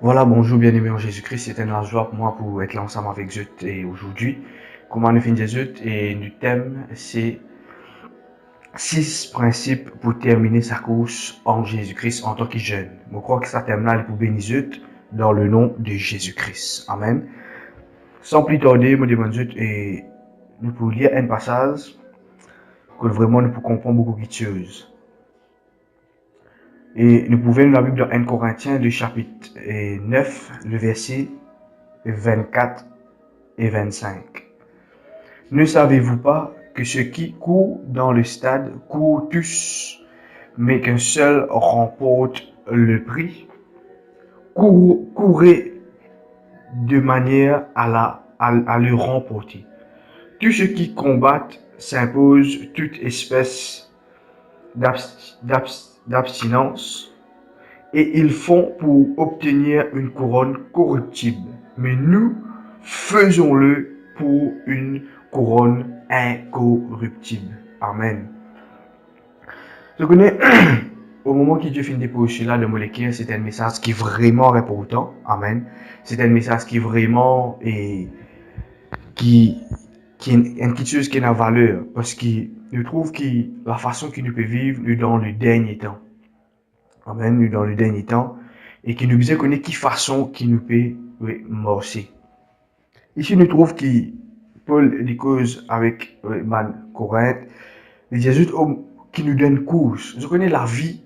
Voilà, bonjour bien-aimés en Jésus-Christ, c'est une joie pour moi pour être là ensemble avec vous et aujourd'hui. Comment nous finissons Zut et le thème c'est 6 principes pour terminer sa course en Jésus-Christ en tant que jeune. Je crois que ça thème-là est pour bénir Zut dans le nom de Jésus-Christ. Amen. Sans plus tarder, je demande Zut et nous pouvons lire un passage que vraiment nous pouvons comprendre beaucoup de choses. Et nous pouvons lire la Bible dans 1 Corinthiens, le chapitre 9, le verset 24 et 25. Ne savez-vous pas que ceux qui courent dans le stade courent tous, mais qu'un seul remporte le prix? Courez de manière à le remporter. Tous ceux qui combattent s'imposent toute espèce d'abstinence et ils font pour obtenir une couronne corruptible. Mais nous faisons-le pour une couronne incorruptible. Amen. Je connais, au moment que Dieu finit de déposer là de Moléquia, c'est un message qui est vraiment important. Amen. C'est un message qui est vraiment qui est une quelque chose qui a valeur. Parce que je trouve que la façon qu'il nous peut vivre, nous dans le dernier temps. Amen. Nous dans le dernier temps. Et qui nous besoin connaître qui façon qui nous peut morcer. Ici, nous trouve que Paul dit cause avec Corinthe, il dit juste qui nous donne course. Je connais la vie.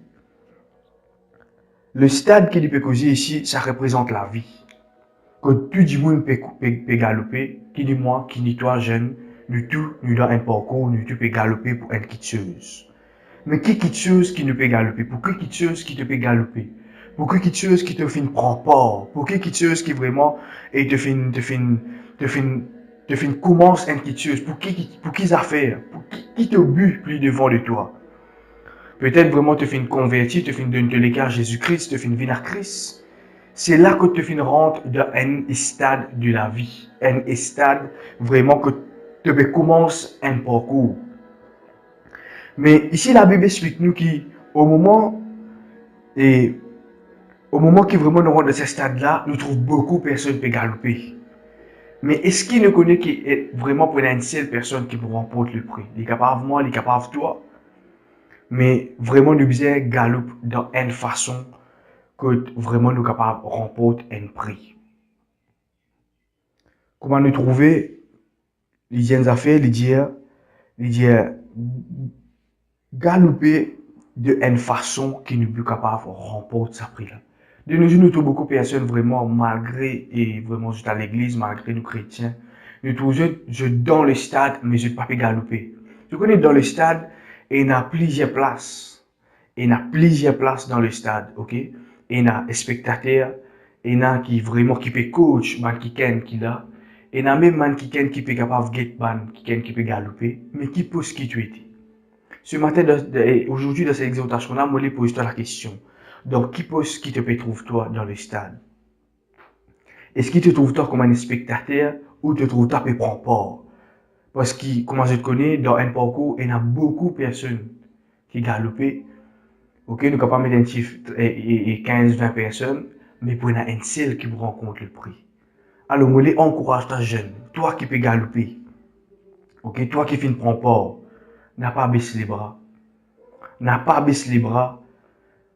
Le stade qu'il peut causer ici, ça représente la vie. Que tout le monde peut galoper, qui dit moi, qui dit toi jeune, nous tout, nous dans un parcours, nous tout peut galoper pour une petite chose. Mais qui quitte chose qui ne peut galoper? Pour qui quitte chose qui te peut galoper? Pour qui quitte chose qui te fait prendre part? Pour qui quitte chose qui vraiment et te fait commence une petite chose? Pour qui affaires? Pour qui te but plus devant de toi? Peut-être vraiment te fait une convertir, te fait donner l'écart Jésus-Christ, te fait une vie à Christ. C'est là que te fait rentre dans un stade de la vie, un stade vraiment que te commence un parcours. Mais ici, la Bible explique nous qu'au moment qui vraiment nous rentre dans ce stade-là, nous trouvons beaucoup de personnes qui galoper. Mais est-ce qu'il ne connaît qu'il est vraiment pour une seule personne qui remporte le prix? Il est capable de moi, il est capable de toi. Mais vraiment, nous devons galoper dans une façon que vraiment nous sommes capables de remporter un prix. Comment nous trouver les jeunes affaires, les dire galoper de une façon qui nous peut capable de remporter ce prix-là. De nos jours, nous trouvons beaucoup de personnes vraiment, malgré, et vraiment, juste à l'église, malgré nous chrétiens, nous trouvons, je dans le stade, mais je ne peux pas galoper. Je connais dans le stade, et il y a plusieurs places. Il y a plusieurs places dans le stade, ok? Et il y a des spectateurs, il y a qui vraiment, qui peut coach, man qui là. Et il y a même man qui peut capable de get man, qui peut galoper, mais qui peut ce qui tu étais. Ce matin, aujourd'hui, dans cette exhortation-là, je vais poser la question. Donc, qui te peut trouver toi dans le stade? Est-ce qu'il te trouve toi comme un spectateur ou te trouve toi pour prendre part? Parce que, comme je te connais, dans un parcours, il y a beaucoup de personnes qui galopent. Ok, nous ne pouvons pas mettre un chiffre et 15-20 personnes, mais pour un seul qui vous rencontre le prix. Alors, je encourage ta jeune, toi qui peux galoper. Ok, toi qui finis de prendre part. N'a pas baissé les bras. N'a pas baissé les bras.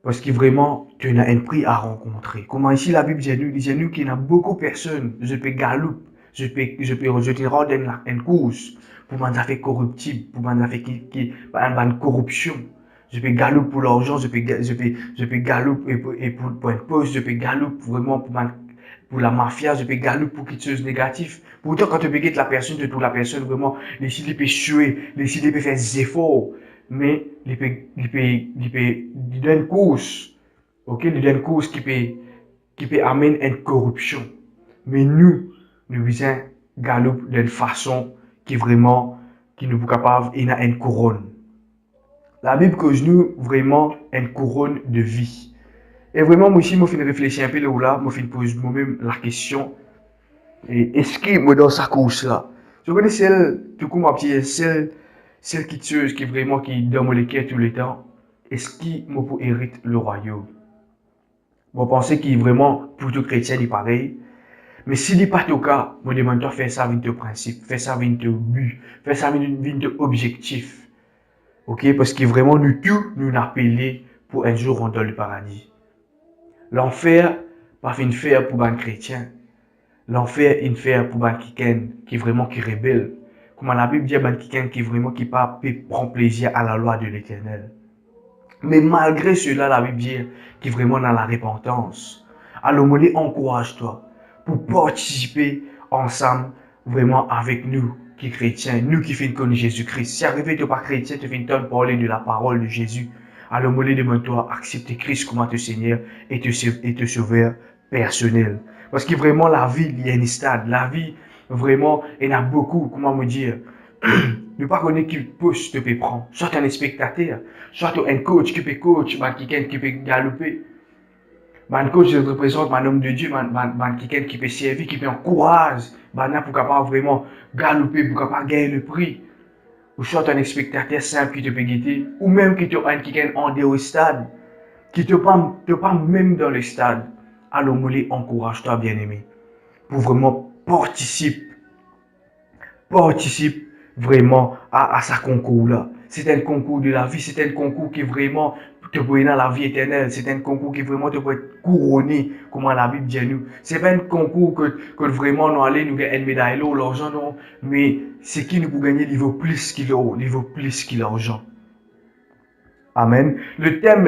Parce que vraiment, tu as un prix à rencontrer. Comment ici la Bible dit nous qu'il y a beaucoup de personnes. Je peux galoper. Je te rendre une course. Pour m'en faire corruptible. Pour m'en faire une corruption. Je peux galoper pour l'argent. Je peux galoper pour un poste. Je peux galoper vraiment pour la mafia, je peux galoper pour quelque chose de négatif. Pourtant, quand tu peux la personne, tu trouves la personne vraiment, les il peut suer, les il peut faire des efforts, mais il donne une course, ok, il donne une course qui peut amener une corruption. Mais nous besoin galoper d'une façon qui vraiment, qui nous est capable, il a une couronne. La Bible cause nous vraiment une couronne de vie. Et vraiment, moi aussi, je me réfléchir un peu là, je me pose moi-même la question, est-ce que moi dans sa course là, je connais celle, tout comme ma petite, celle qui vraiment, qui dans mon équerre tout le temps, est-ce qu'il me peut hériter le royaume? Moi, pensez qu'il est vraiment, pour tout chrétien, il est pareil. Mais s'il n'est pas ton cas, moi, demande-toi faire ça avec tes principes, faire ça avec tes buts, faire ça avec tes objectifs. Ok? Parce que vraiment, nous tous, nous appelés pour un jour rentrer dans le paradis. L'enfer, pas une faire pour un chrétien. L'enfer, une faire pour un quelqu'un qui est vraiment qui rebelle. Comme la Bible dit, quelqu'un qui est vraiment qui pas prend plaisir à la loi de l'Éternel. Mais malgré cela, la Bible dit qui est vraiment dans la repentance. Alors, moi, encourage-toi pour participer ensemble vraiment avec nous qui chrétiens, nous qui faisons connaître Jésus-Christ. Si arrivé tu pas chrétien, tu fais parler de la parole de Jésus. Alors, moi, demande-toi accepter Christ comme ton Seigneur et te sauveur personnel. Parce que vraiment, la vie, il y a une stade. La vie, vraiment, il y en a beaucoup, comment me dire, ne pas connaître qui poste te peut prendre. Soit un spectateur, soit un coach qui peut coach, quelqu'un qui peut galoper. Un coach représente un homme de Dieu, quelqu'un qui peut servir, qui peut encourager, pour capable vraiment galoper, pour capable gagner le prix. Ou soit un spectateur simple qui te peut guetter, ou même qui te quelqu'un en dehors au stade, qui te pas même dans le stade. Alors, moi, encourage-toi, bien-aimé, pour vraiment participer vraiment à ce concours-là. C'est un concours de la vie, c'est un concours qui vraiment te peut dans la vie éternelle. C'est un concours qui vraiment te peut couronner, comme la Bible dit nous. C'est pas un concours que vraiment nous allons nous gagner une médaille là, l'argent non, mais c'est qui nous pour gagner, il vaut plus qu'il l'argent. Amen. Le thème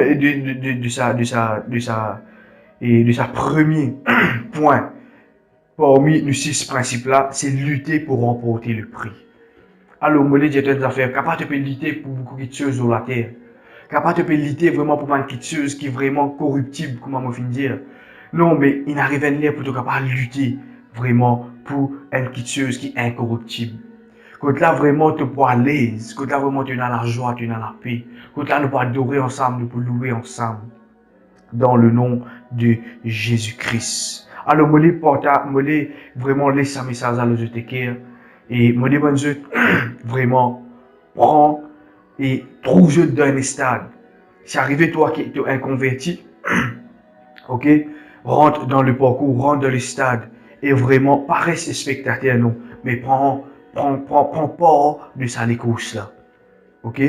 de sa premier point parmi nos 6 principes-là, c'est lutter pour remporter le prix. Alors, moi, j'ai des affaires, capable de lutter pour beaucoup de choses sur la terre. Capable de lutter vraiment pour une petite chose qui est vraiment corruptible, comment moi fin dire. Non, mais il n'arrive à l'air pour te capable de lutter vraiment pour une petite chose qui est incorruptible. Quand là vraiment tu peux à l'aise, quand là vraiment tu es dans la joie, tu es dans la paix. Quand là nous pouvons adorer ensemble, nous pouvons louer ensemble. Dans le nom de Jésus-Christ. Alors, moi, vraiment laisse un message à l'autre cœur. Et moi, vraiment, prends et trouve-je dans un stade. Si arrivé toi qui es un converti, ok, rentre dans le parcours, rentre dans le stade. Et vraiment, pas reste spectateur, non, mais prends part de sa course là. Ok?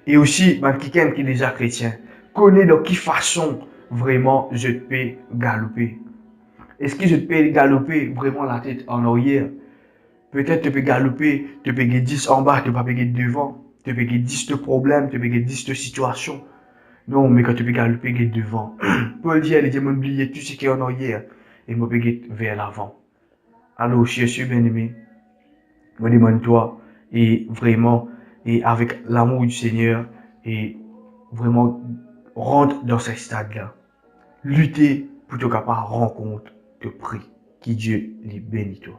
Et aussi, quelqu'un qui est déjà chrétien, connaît de quelle façon vraiment je peux galoper. Est-ce que je peux galoper vraiment la tête en arrière? Peut-être tu peux galoper, tu peux gagner 10 en bas, tu peux pas gagner devant. Tu peux gagner 10 de problèmes, tu peux gagner 10 de situations. Non, mais quand tu peux galoper, gagner devant. Paul dit, les démons oublier tout ce qui est en arrière et me gagner vers l'avant. Alors, je suis bien-aimé. Me demande-toi et vraiment, et avec l'amour du Seigneur, et vraiment rentre dans ce stade-là. Lutter pour te capable rencontre de prix. Qui Dieu les bénit toi.